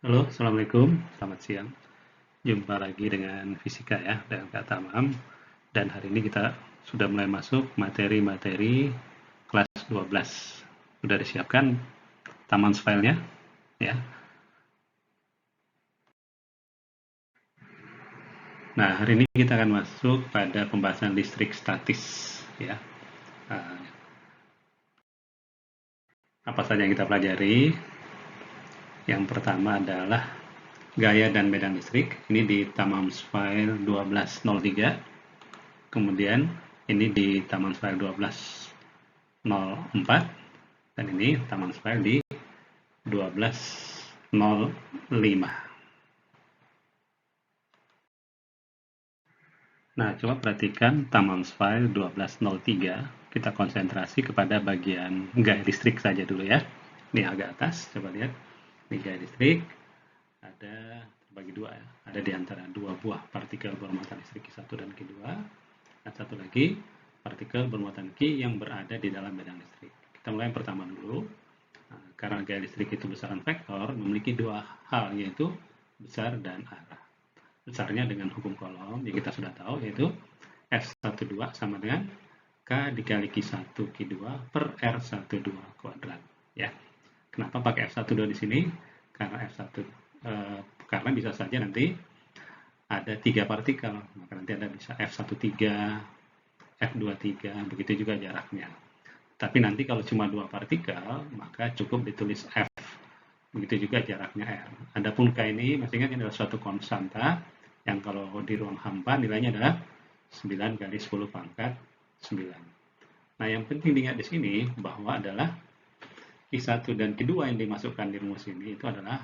Halo, Assalamualaikum. Selamat siang. Jumpa lagi dengan Fisika ya, dengan Kak Tamam. Dan hari ini kita sudah mulai masuk materi-materi kelas 12. Sudah disiapkan taman filenya ya. Nah, hari ini kita akan masuk pada pembahasan listrik statis ya. Nah, apa saja yang kita pelajari? Yang pertama adalah gaya dan medan listrik. Ini di Tamams File 1203. Kemudian ini di Taman File 1204 dan ini Taman File di 1205. Nah, coba perhatikan Taman File 1203. Kita konsentrasi kepada bagian gaya listrik saja dulu ya. Ini agak atas, coba lihat. Ini gaya listrik ada terbagi dua ya. Ada di antara dua buah partikel bermuatan listrik Q1 dan Q2. Dan satu lagi partikel bermuatan Q yang berada di dalam medan listrik. Kita mulai yang pertama dulu. Nah, karena gaya listrik itu besaran vektor, memiliki dua hal, yaitu besar dan arah. Besarnya dengan hukum Coulomb, yang kita sudah tahu, yaitu F12 sama dengan K dikali Q1 Q2 per R12 kuadrat. Ya. Kenapa pakai F12 di sini? Karena karena bisa saja nanti ada 3 partikel, maka nanti ada bisa F13, F23, begitu juga jaraknya. Tapi nanti kalau cuma 2 partikel, maka cukup ditulis F. Begitu juga jaraknya R. Adapun K ini, masih ingat ini adalah suatu konstanta yang kalau di ruang hampa nilainya adalah 9 kali 10 pangkat 9. Nah, yang penting diingat di sini bahwa adalah Q1 dan Q2 yang dimasukkan di rumus ini itu adalah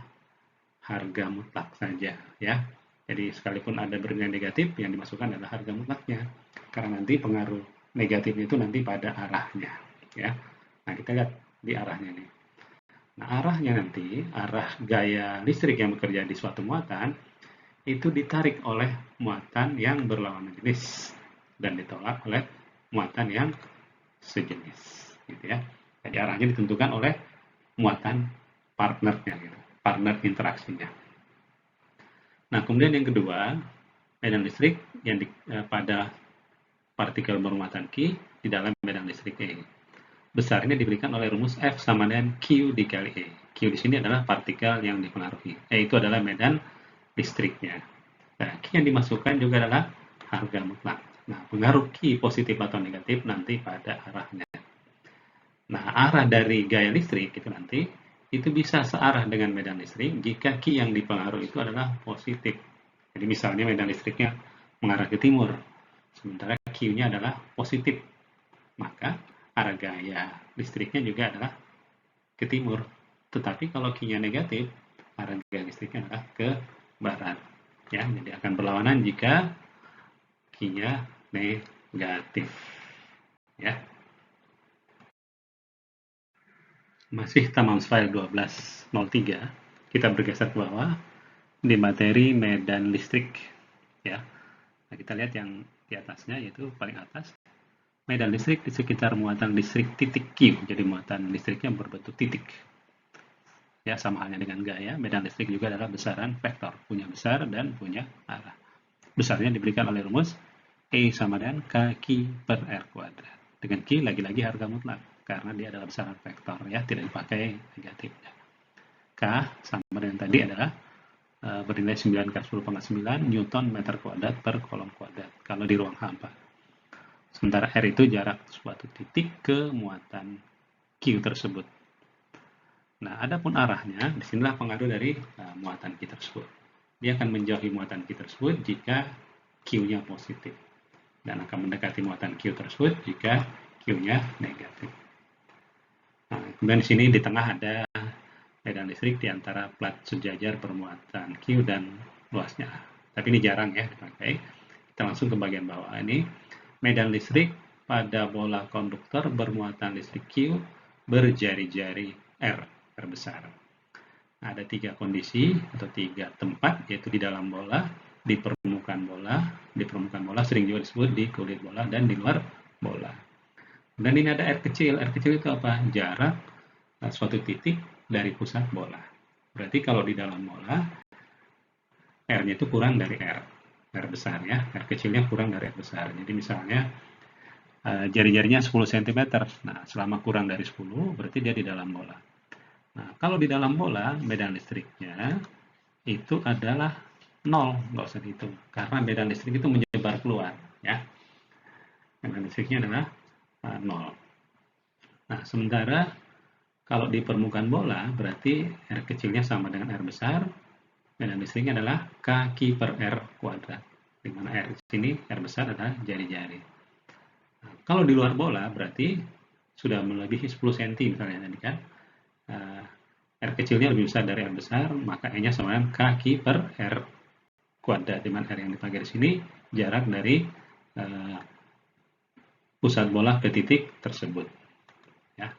harga mutlak saja ya. Jadi sekalipun ada bernilai negatif, yang dimasukkan adalah harga mutlaknya. Karena nanti pengaruh negatifnya itu nanti pada arahnya ya. Nah, kita lihat di arahnya nih. Nah, arahnya nanti, arah gaya listrik yang bekerja di suatu muatan itu ditarik oleh muatan yang berlawanan jenis dan ditolak oleh muatan yang sejenis, gitu ya. Jadi arahnya ditentukan oleh muatan partnernya, gitu, partner interaksinya. Nah, kemudian yang kedua, medan listrik yang pada partikel bermuatan Q di dalam medan listrik E. Besarnya diberikan oleh rumus F sama dengan Q dikali E. Q di sini adalah partikel yang dipengaruhi. E itu adalah medan listriknya. Nah, Q yang dimasukkan juga adalah harga mutlak. Nah, pengaruh Q positif atau negatif nanti pada arahnya. Nah, arah dari gaya listrik itu nanti itu bisa searah dengan medan listrik jika Q yang dipengaruhi itu adalah positif. Jadi misalnya medan listriknya mengarah ke timur, sementara Q-nya adalah positif, maka arah gaya listriknya juga adalah ke timur. Tetapi kalau Q-nya negatif, arah gaya listriknya adalah ke barat. Ya, jadi akan berlawanan jika Q-nya negatif. Ya. Masih Tamam File 1203, kita bergeser ke bawah di materi medan listrik. Ya. Nah, kita lihat yang di atasnya, yaitu paling atas. Medan listrik di sekitar muatan listrik titik Q, jadi muatan listriknya berbentuk titik. Ya, sama halnya dengan gaya, medan listrik juga adalah besaran vektor, punya besar dan punya arah. Besarnya diberikan oleh rumus E sama dengan KQ per R kuadrat. Dengan Q lagi-lagi harga mutlak, karena dia adalah besaran vektor, ya, tidak dipakai negatifnya. K sama dengan tadi adalah bernilai 9 kali 10 pangkat 9 Newton meter kuadrat per kolom kuadrat, kalau di ruang hampa. Sementara R itu jarak suatu titik ke muatan Q tersebut. Nah, adapun arahnya, disinilah pengaruh dari muatan Q tersebut. Dia akan menjauhi muatan Q tersebut jika Q-nya positif, dan akan mendekati muatan Q tersebut jika Q-nya negatif. Nah, kemudian di sini di tengah ada medan listrik di antara plat sejajar bermuatan Q dan luasnya. Tapi ini jarang ya dipakai. Kita langsung ke bagian bawah. Ini medan listrik pada bola konduktor bermuatan listrik Q berjari-jari R terbesar. Nah, ada 3 kondisi atau 3 tempat, yaitu di dalam bola, di permukaan bola sering juga disebut di kulit bola, dan di luar bola. Dan ini ada R kecil. R kecil itu apa? Jarak suatu titik dari pusat bola. Berarti kalau di dalam bola, R-nya itu kurang dari R besar ya, R kecilnya kurang dari R besar. Jadi misalnya jari-jarinya 10 cm. Nah, selama kurang dari 10, berarti dia di dalam bola. Nah, kalau di dalam bola, medan listriknya itu adalah 0, nggak usah dihitung. Karena medan listrik itu menyebar keluar. Ya. Medan listriknya adalah 0. Nah, sementara kalau di permukaan bola, berarti R kecilnya sama dengan R besar, medan listriknya adalah kaki per R kuadrat. Di mana R di sini, R besar adalah jari-jari. Nah, kalau di luar bola, berarti sudah melebihi 10 cm misalnya tadi kan. R kecilnya lebih besar dari R besar, maka E-nya sama dengan kaki per R kuadrat. Di mana R yang dipakai di sini jarak dari pusat bola ke titik tersebut. Ya.